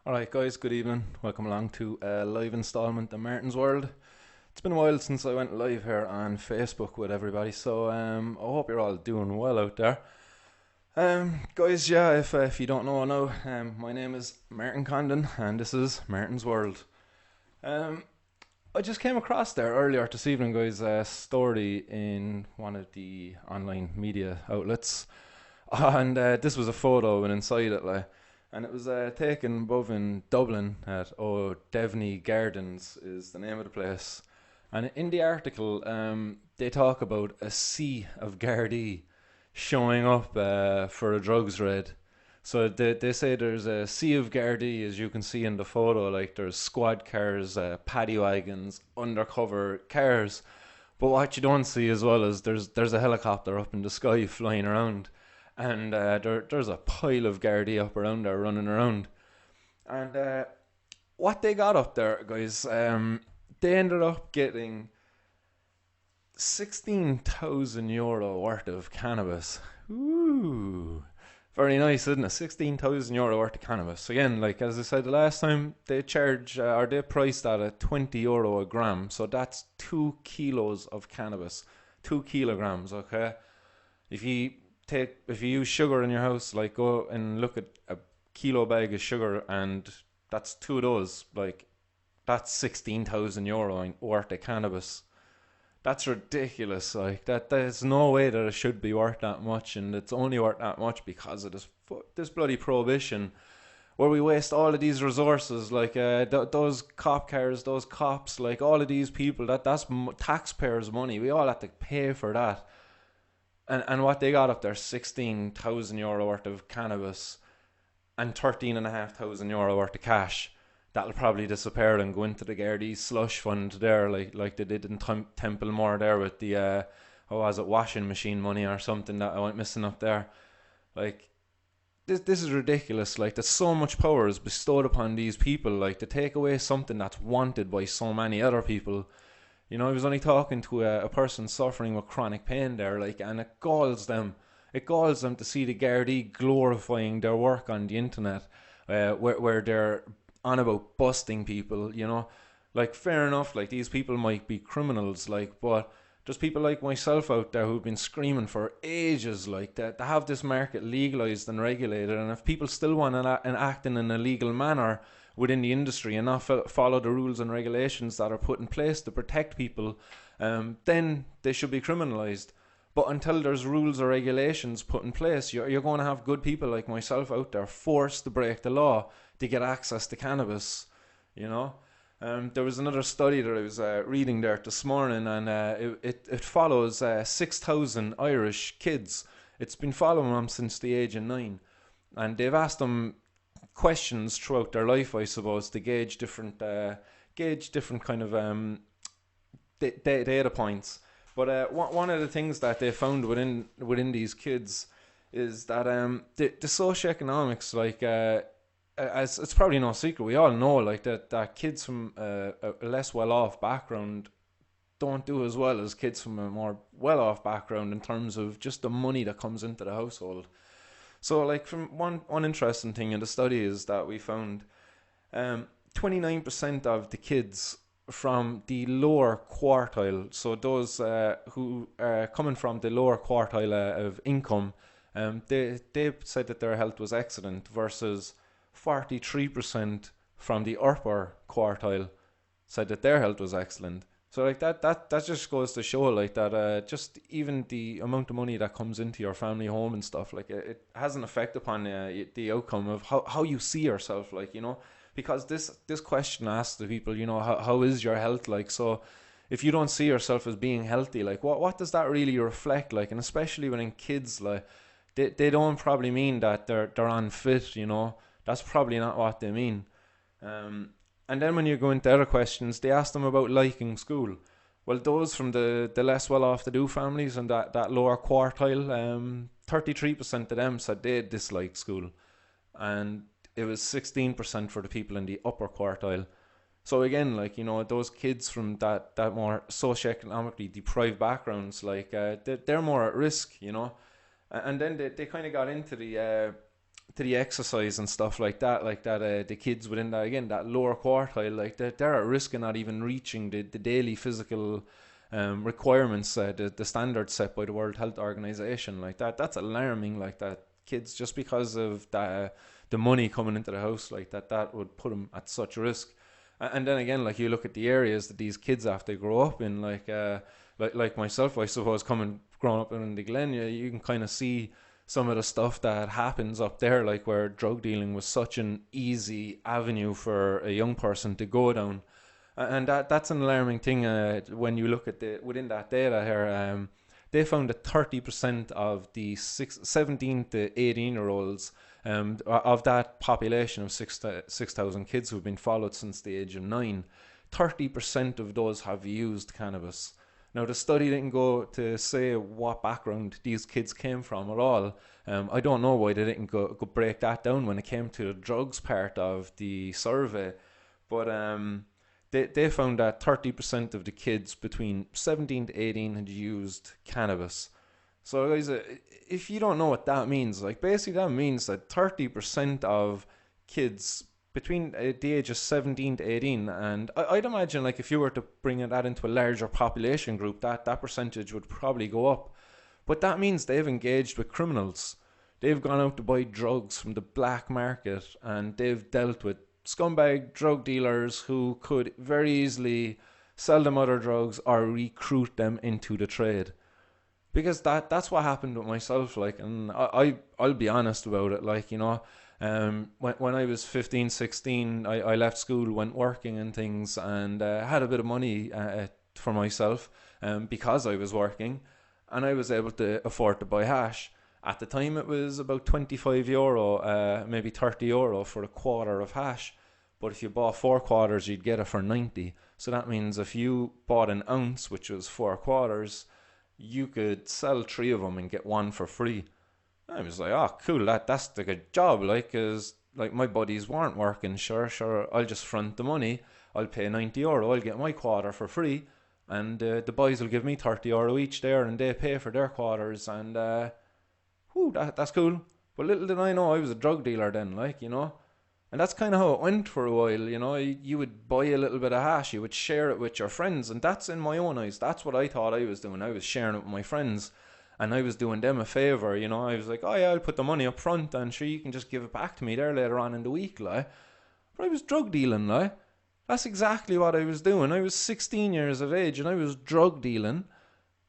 Alright, guys, good evening. Welcome along to a live installment of Martin's World. It's been a while since I went live here on Facebook with everybody, so I hope you're all doing well out there. Guys, yeah, if you don't know now, my name is Martin Condon, and this is Martin's World. Um, I just came across there earlier this evening, guys, a story in one of the online media outlets, and this was a photo of an inside it, like, and it was taken above in Dublin at Devney Gardens is the name of the place. And in the article, they talk about a sea of Gardaí showing up for a drugs raid. So they say there's a sea of Gardaí, as you can see in the photo. Like there's squad cars, paddy wagons, undercover cars. But what you don't see as well is there's a helicopter up in the sky flying around, and there's a pile of Gardaí up around there running around. And what they got up there, guys, they ended up getting €16,000 worth of cannabis. Ooh, very nice, isn't it? €16,000 worth of cannabis. Again, like as I said the last time, they charge or they priced that at €20 a gram. So that's 2 kilos of cannabis, 2 kilograms. Okay, if you use sugar in your house, like go and look at a kilo bag of sugar, and that's two of those. Like that's €16,000 worth of cannabis. That's ridiculous. Like that, there's no way that it should be worth that much, and it's only worth that much because of this bloody prohibition, where we waste all of these resources, like those cop cars, those cops, like all of these people. That's taxpayers' money. We all have to pay for that. And what they got up there, €16,000 worth of cannabis and €13,500 worth of cash. That'll probably disappear and go into the Gardaí slush fund there, like they did in Templemore there with the what was it, washing machine money or something that I went missing up there. Like this is ridiculous. Like there's so much power is bestowed upon these people. Like to take away something that's wanted by so many other people. I was only talking to a person suffering with chronic pain there, like, and it galls them. It galls them to see the Gardaí glorifying their work on the internet, where they're on about busting people. Like fair enough. Like these people might be criminals, like, but there's people like myself out there who've been screaming for ages, like that, to have this market legalized and regulated. And if people still want to act in an illegal manner within the industry and not follow the rules and regulations that are put in place to protect people, then they should be criminalized. But until there's rules or regulations put in place, you're going to have good people like myself out there forced to break the law to get access to cannabis. You know, there was another study that I was reading there this morning, and it follows 6,000 Irish kids. It's been following them since the age of 9, and they've asked them questions throughout their life, I suppose, to gauge different kind of data points. But one of the things that they found within these kids is that the socioeconomics, like as it's probably no secret, we all know, like that kids from a less well off background don't do as well as kids from a more well off background in terms of just the money that comes into the household. So, like, from one interesting thing in the study is that we found 29% of the kids from the lower quartile, so those who are coming from the lower quartile of income, they said that their health was excellent, versus 43% from the upper quartile said that their health was excellent. So like that just goes to show, like, that just even the amount of money that comes into your family home and stuff, like it has an effect upon the outcome of how you see yourself, like, because this question asks the people, how is your health, like. So if you don't see yourself as being healthy, like, what does that really reflect, like? And especially when in kids, like, they don't probably mean that they're unfit, that's probably not what they mean. And then when you go into other questions, they ask them about liking school. Well, those from the less well-off to do families and that lower quartile, 33% of them said they disliked school, and it was 16% for the people in the upper quartile. So again, like, those kids from that more socioeconomically deprived backgrounds, like, they're more at risk. And then they kind of got into to the exercise and stuff like that, the kids within that, again, that lower quartile, like that, they're at risk of not even reaching the daily physical requirements, the standards set by the World Health Organization. Like that, that's alarming. Like that, kids, just because of that, the money coming into the house, like that, that would put them at such risk. And then again, like you look at the areas that these kids have to grow up in, like myself, I suppose, growing up in the Glen, you can kind of see some of the stuff that happens up there, like where drug dealing was such an easy avenue for a young person to go down. And that's an alarming thing when you look at within that data here. They found that 30% of the 17 to 18-year-olds, of that population of 6,000 kids who've been followed since the age of 9, 30% of those have used cannabis. Now, the study didn't go to say what background these kids came from at all. I don't know why they didn't go break that down when it came to the drugs part of the survey. But they found that 30% of the kids between 17 to 18 had used cannabis. So, guys, if you don't know what that means, like basically that means that 30% of kids between the age of 17 to 18, and I'd imagine, like, if you were to bring that into a larger population group, that percentage would probably go up. But that means they've engaged with criminals. They've gone out to buy drugs from the black market, and they've dealt with scumbag drug dealers who could very easily sell them other drugs or recruit them into the trade. Because that's what happened with myself, like, and I'll be honest about it, like, when I was 15, 16, I left school, went working and things, and had a bit of money for myself, because I was working, and I was able to afford to buy hash. At the time, it was about €25, maybe €30 for a quarter of hash. But if you bought 4 quarters, you'd get it for 90. So that means if you bought an ounce, which was 4 quarters, you could sell 3 of them and get one for free. I was like, oh, cool, that's the good job, like, cause like my buddies weren't working. Sure, I'll just front the money. I'll pay €90. I'll get my quarter for free, and the boys will give me €30 each there, and they pay for their quarters, and that's cool. But little did I know I was a drug dealer then, like. And that's kind of how it went for a while. You would buy a little bit of hash, you would share it with your friends, and that's, in my own eyes, that's what I thought I was doing. I was sharing it with my friends, and I was doing them a favour. I was like, oh yeah, I'll put the money up front, and sure, you can just give it back to me there later on in the week, like. But I was drug dealing, like. That's exactly what I was doing. I was 16 years of age, and I was drug dealing.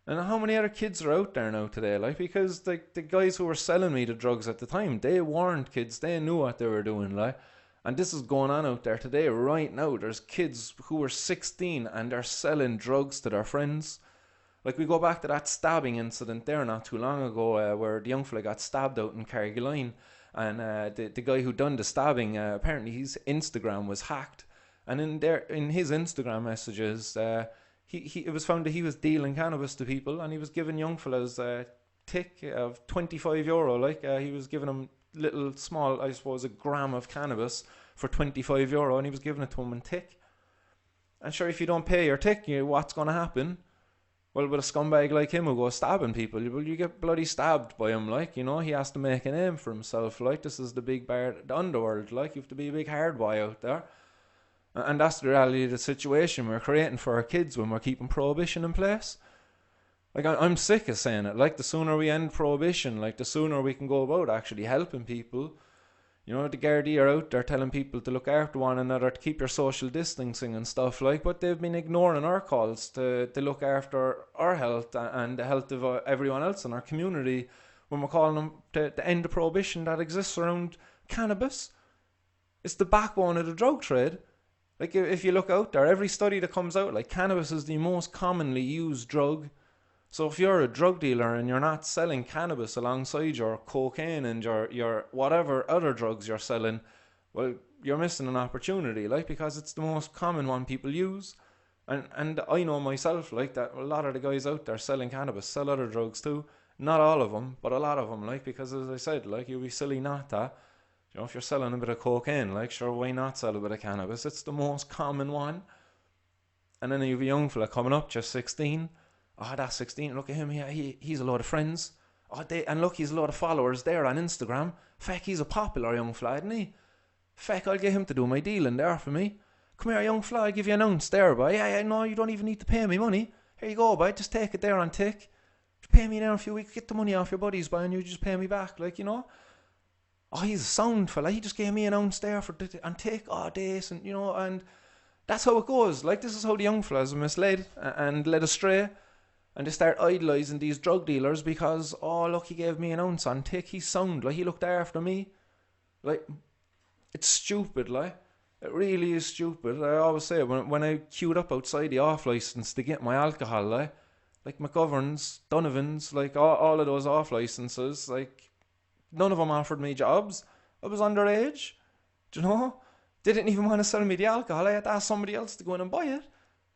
And how many other kids are out there now today? Like, because the guys who were selling me the drugs at the time, they weren't kids. They knew what they were doing, like. And this is going on out there today, right now. There's kids who are 16 and they're selling drugs to their friends. Like, we go back to that stabbing incident there not too long ago, where the young fella got stabbed out in Carrigaline. And the guy who done the stabbing, apparently his Instagram was hacked. And in his Instagram messages, it was found that he was dealing cannabis to people, and he was giving young fellas a tick of €25. Like, he was giving them little small, I suppose, a gram of cannabis for €25, and he was giving it to them in tick. And sure, if you don't pay your tick, what's going to happen? Well, with a scumbag like him who goes stabbing people, well, you get bloody stabbed by him, like, he has to make a name for himself, like. This is the big bar, the underworld, like. You have to be a big hard boy out there. And that's the reality of the situation we're creating for our kids when we're keeping prohibition in place. Like, I'm sick of saying it. Like, the sooner we end prohibition, like, the sooner we can go about actually helping people. The Gardaí are out there telling people to look after one another, to keep your social distancing and stuff, like, but they've been ignoring our calls to look after our health and the health of everyone else in our community when we're calling them to end the prohibition that exists around cannabis. It's the backbone of the drug trade. Like, if you look out there, every study that comes out, like, cannabis is the most commonly used drug. So if you're a drug dealer and you're not selling cannabis alongside your cocaine and your whatever other drugs you're selling, well, you're missing an opportunity, like, because it's the most common one people use. And I know myself, like, that a lot of the guys out there selling cannabis sell other drugs too. Not all of them, but a lot of them, like, because as I said, like, you'd be silly not to. If you're selling a bit of cocaine, like, sure, why not sell a bit of cannabis? It's the most common one. And then you have a young fella coming up, just 16. Oh, that's 16. Look at him. He's a lot of friends. And look, he's a lot of followers there on Instagram. Feck, he's a popular young fella, isn't he? Feck, I'll get him to do my dealing there for me. Come here, young fella, I'll give you an ounce there, boy. Yeah, no, you don't even need to pay me money. Here you go, boy, just take it there on tick. Just pay me there in a few weeks, get the money off your buddies, boy, and you just pay me back, like, you know. Oh, he's a sound fella. He just gave me an ounce there on tick. Oh, decent, you know, and that's how it goes. Like, this is how the young fellas are misled and led astray. And they start idolising these drug dealers because, oh, look, he gave me an ounce on tick. He's sound. Like, he looked after me. Like, it's stupid, like. It really is stupid. I always say, when I queued up outside the off-licence to get my alcohol, like McGovern's, Donovan's, like, all of those off-licences, like, none of them offered me jobs. I was underage. Do you know? They didn't even want to sell me the alcohol. I had to ask somebody else to go in and buy it.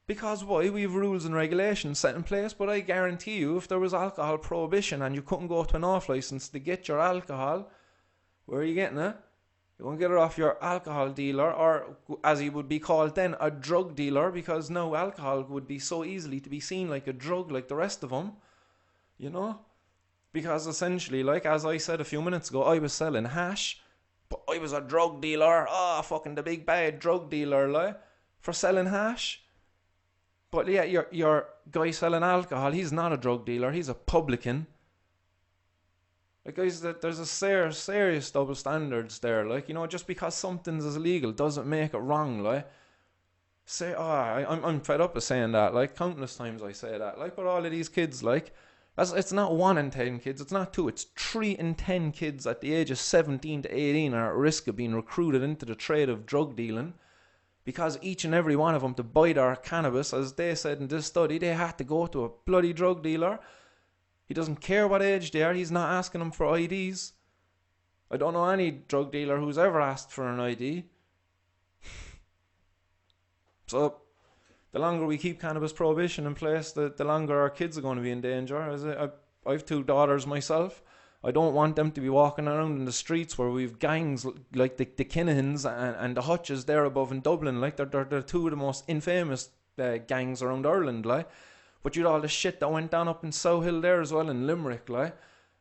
Because why? We have rules and regulations set in place, but I guarantee you, if there was alcohol prohibition and you couldn't go to an off-licence to get your alcohol, where are you getting it? You won't get it off your alcohol dealer, or as he would be called then, a drug dealer, because now alcohol would be so easily to be seen like a drug like the rest of them, you know? Because essentially, like as I said a few minutes ago, I was selling hash, but I was a drug dealer. Oh, fucking the big bad drug dealer, like, for selling hash. But yeah, your guy selling alcohol, he's not a drug dealer, he's a publican. Like, guys, there's a serious double standards there. Like, you know, just because something's illegal doesn't make it wrong, like. I'm fed up of saying that, like, countless times I say that. Like, but all of these kids, like, it's not 1 in 10 kids, it's not 2, it's 3 in 10 kids at the age of 17 to 18 are at risk of being recruited into the trade of drug dealing. Because each and every one of them, to buy their cannabis, as they said in this study, they had to go to a bloody drug dealer. He doesn't care what age they are. He's not asking them for IDs. I don't know any drug dealer who's ever asked for an ID. So, the longer we keep cannabis prohibition in place, the longer our kids are going to be in danger. I have 2 daughters myself. I don't want them to be walking around in the streets where we've gangs like the Kinahans and the Hutches there above in Dublin. Like, they're 2 of the most infamous gangs around Ireland, like. But you'd all the shit that went down up in Sohill there as well, in Limerick, like.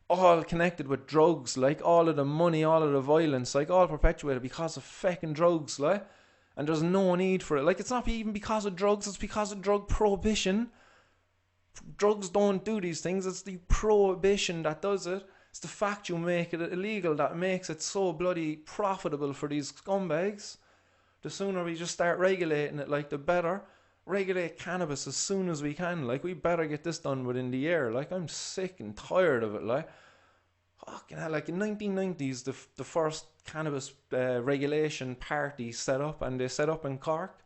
All connected with drugs, like, all of the money, all of the violence, like, all perpetuated because of fucking drugs, like. And there's no need for it. Like, it's not even because of drugs, it's because of drug prohibition. Drugs don't do these things, it's the prohibition that does it. It's the fact you make it illegal that makes it so bloody profitable for these scumbags. The sooner we just start regulating it, like, the better. Regulate cannabis as soon as we can. Like, we better get this done within the year. Like, I'm sick and tired of it. Like, fucking hell, like in 1990s, the first cannabis regulation party set up, and they set up in Cork.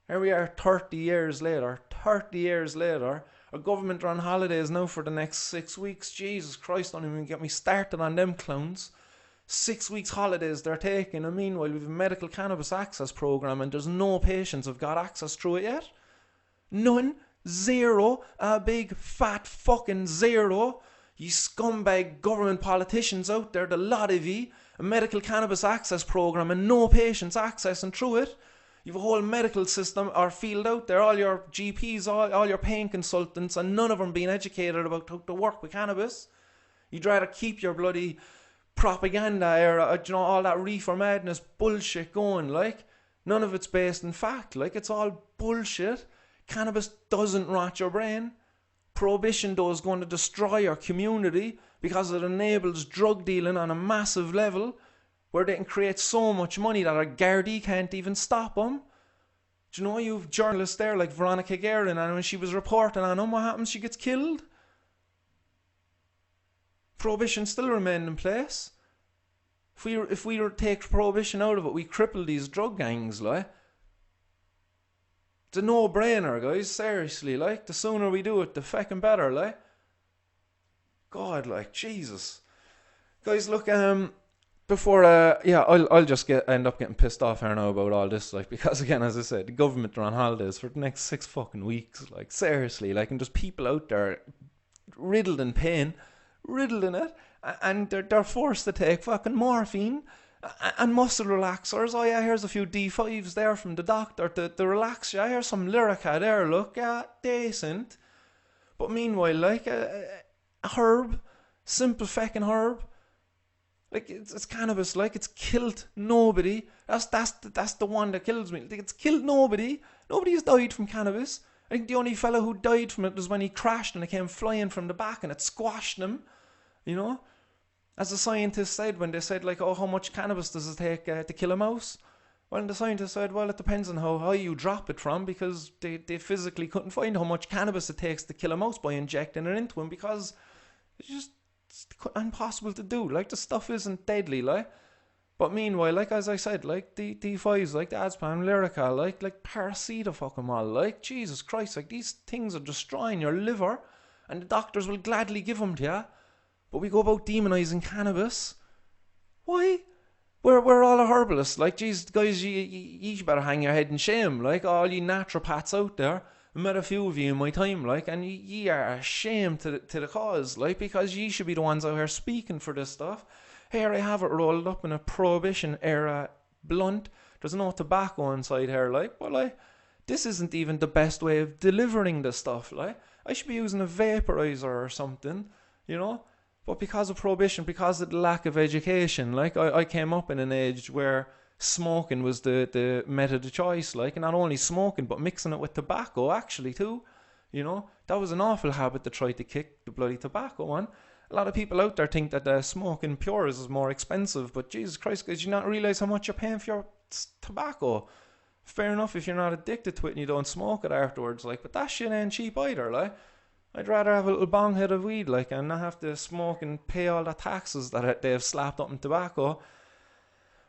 Here we are 30 years later. 30 years later. Our government are on holidays now for the next 6 weeks. Jesus Christ, don't even get me started on them clowns. 6 weeks holidays they're taking, and meanwhile we've a medical cannabis access program and there's no patients have got access through it yet. None. Zero. A big fat fucking zero. You scumbag government politicians out there, the lot of you, a medical cannabis access program and no patients accessing through it. You've a whole medical system or field out there, all your GPs, all your pain consultants, and none of them being educated about how to work with cannabis. You'd rather keep your bloody propaganda or you know, all that reefer madness bullshit going, like. None of it's based in fact, like, it's all bullshit. Cannabis doesn't rot your brain. Prohibition though is going to destroy your community because it enables drug dealing on a massive level where they can create so much money that a Gardaí can't even stop them. Do you know, you've journalists there like Veronica Guerin, and when she was reporting on them, what happens? She gets killed. Prohibition still remained in place. If we take prohibition out of it, we cripple these drug gangs, like. It's a no-brainer, guys, seriously, like. The sooner we do it, the fucking better, like. God, like, Jesus. Guys, look, before, I'll just end up getting pissed off here now about all this, like, because again, as I said, the government are on holidays for the next 6 fucking weeks, like, seriously, like, and just people out there riddled in pain, riddled in it, and they're forced to take fucking morphine and muscle relaxers. Oh yeah, here's a few D5s there from the doctor to relax you. Here's some Lyrica there, look, yeah, decent. But meanwhile, like, a herb Simple fucking herb. Like, it's cannabis. Like, it's killed nobody. That's the one that kills me. Like, it's killed nobody. Nobody has died from cannabis. I think the only fellow who died from it was when he crashed and it came flying from the back and it squashed him. You know, as the scientists said when they said, like, oh, how much cannabis does it take to kill a mouse? Well, the scientists said, well, it depends on how high you drop it from, because they physically couldn't find how much cannabis it takes to kill a mouse by injecting it into him, because it's impossible to do. Like, the stuff isn't deadly, like. But meanwhile, like, as I said, like, the D5s, like the Azpan, Lyrica, like paracetamol, like, Jesus Christ, like, these things are destroying your liver, and the doctors will gladly give them to you. But we go about demonising cannabis. Why? We're all a herbalist. Like, geez, guys, you better hang your head in shame. Like, all you naturopaths out there. I met a few of you in my time, like, and ye are ashamed to the cause, like, because ye should be the ones out here speaking for this stuff. Here I have it rolled up in a Prohibition era blunt. There's no tobacco inside here, like, but, like, this isn't even the best way of delivering the stuff, like. I should be using a vaporizer or something, you know. But because of Prohibition, because of the lack of education, like, I came up in an age where smoking was the method of choice, like, and not only smoking, but mixing it with tobacco, actually, too. You know, that was an awful habit to try to kick the bloody tobacco on. A lot of people out there think that smoking pure is more expensive, but Jesus Christ, guys, you not realise how much you're paying for your tobacco. Fair enough if you're not addicted to it and you don't smoke it afterwards, like, but that shit ain't cheap either, like. I'd rather have a little bong head of weed, like, and not have to smoke and pay all the taxes that they've slapped up in tobacco.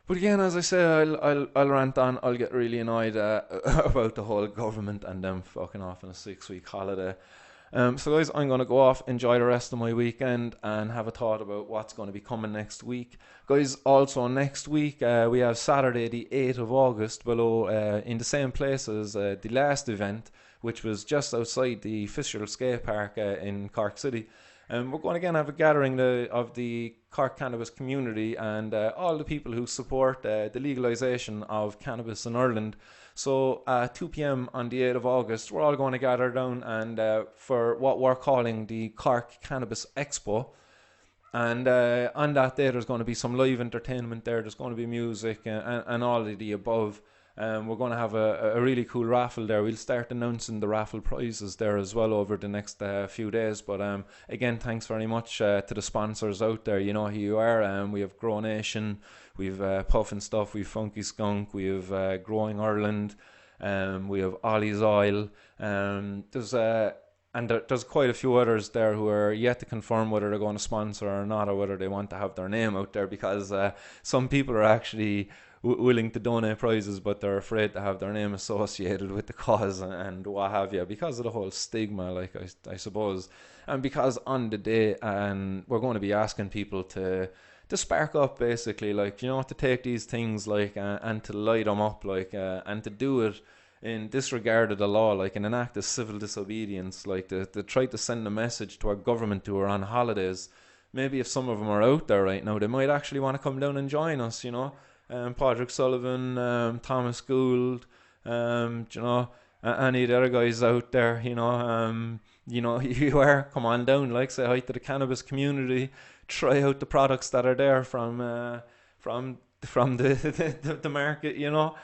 But again, as I say, I'll rant on. I'll get really annoyed about the whole government and them fucking off on a 6-week holiday. So guys, I'm going to go off, enjoy the rest of my weekend, and have a thought about what's going to be coming next week. Guys, also next week, we have Saturday the 8th of August below, in the same place as the last event, which was just outside the Fisher Skate Park in Cork City. We're going to again have a gathering of the Cork cannabis community and all the people who support the legalisation of cannabis in Ireland. So at 2 p.m. on the 8th of August, we're all going to gather down and for what we're calling the Cork Cannabis Expo. And on that day, there's going to be some live entertainment there. There's going to be music and all of the above. We're going to have a really cool raffle there. We'll start announcing the raffle prizes there as well over the next few days. But again, thanks very much to the sponsors out there. You know who you are. We have Grow Nation, we've Puff and Stuff, we've Funky Skunk, we have Growing Ireland, we have Ollie's Oil. There's quite a few others there who are yet to confirm whether they're going to sponsor or not, or whether they want to have their name out there, because some people are actually willing to donate prizes, but they're afraid to have their name associated with the cause and what have you, because of the whole stigma, like, I suppose. And because on the day, and we're going to be asking people to spark up, basically, like, you know, to take these things, like, and to light them up, like, and to do it in disregard of the law, like, in an act of civil disobedience, like, to try to send a message to our government who are on holidays. Maybe if some of them are out there right now, they might actually want to come down and join us, you know. Patrick Sullivan, Thomas Gould, you know, any of the other guys out there, you know, you are, come on down, like, say hi to the cannabis community, try out the products that are there from the market, you know.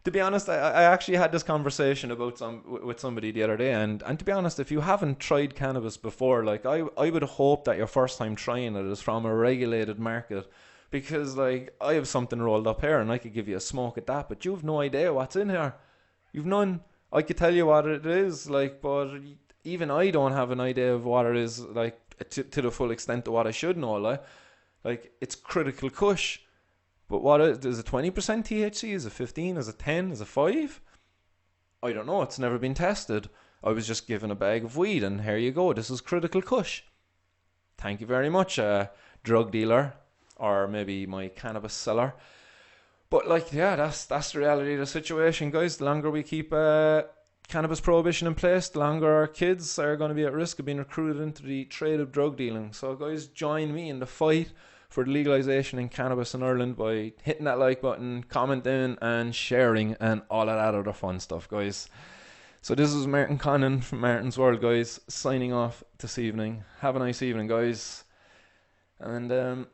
To be honest, I actually had this conversation with somebody the other day, and to be honest, if you haven't tried cannabis before, like, I would hope that your first time trying it is from a regulated market. Because, like, I have something rolled up here and I could give you a smoke at that, but you've no idea what's in here. You've none. I could tell you what it is, like, but even I don't have an idea of what it is, like, to the full extent of what I should know, like it's critical kush. But what is it, 20% THC? Is it 15? Is it 10? Is it 5? I don't know. It's never been tested. I was just given a bag of weed and here you go. This is critical kush. Thank you very much, drug dealer. Or maybe my cannabis seller. But, like, yeah, that's the reality of the situation, guys. The longer we keep cannabis prohibition in place, the longer our kids are going to be at risk of being recruited into the trade of drug dealing. So, guys, join me in the fight for the legalisation in cannabis in Ireland by hitting that like button, commenting and sharing and all of that other fun stuff, guys. So this is Martin Connon from Martin's World, guys, signing off this evening. Have a nice evening, guys. And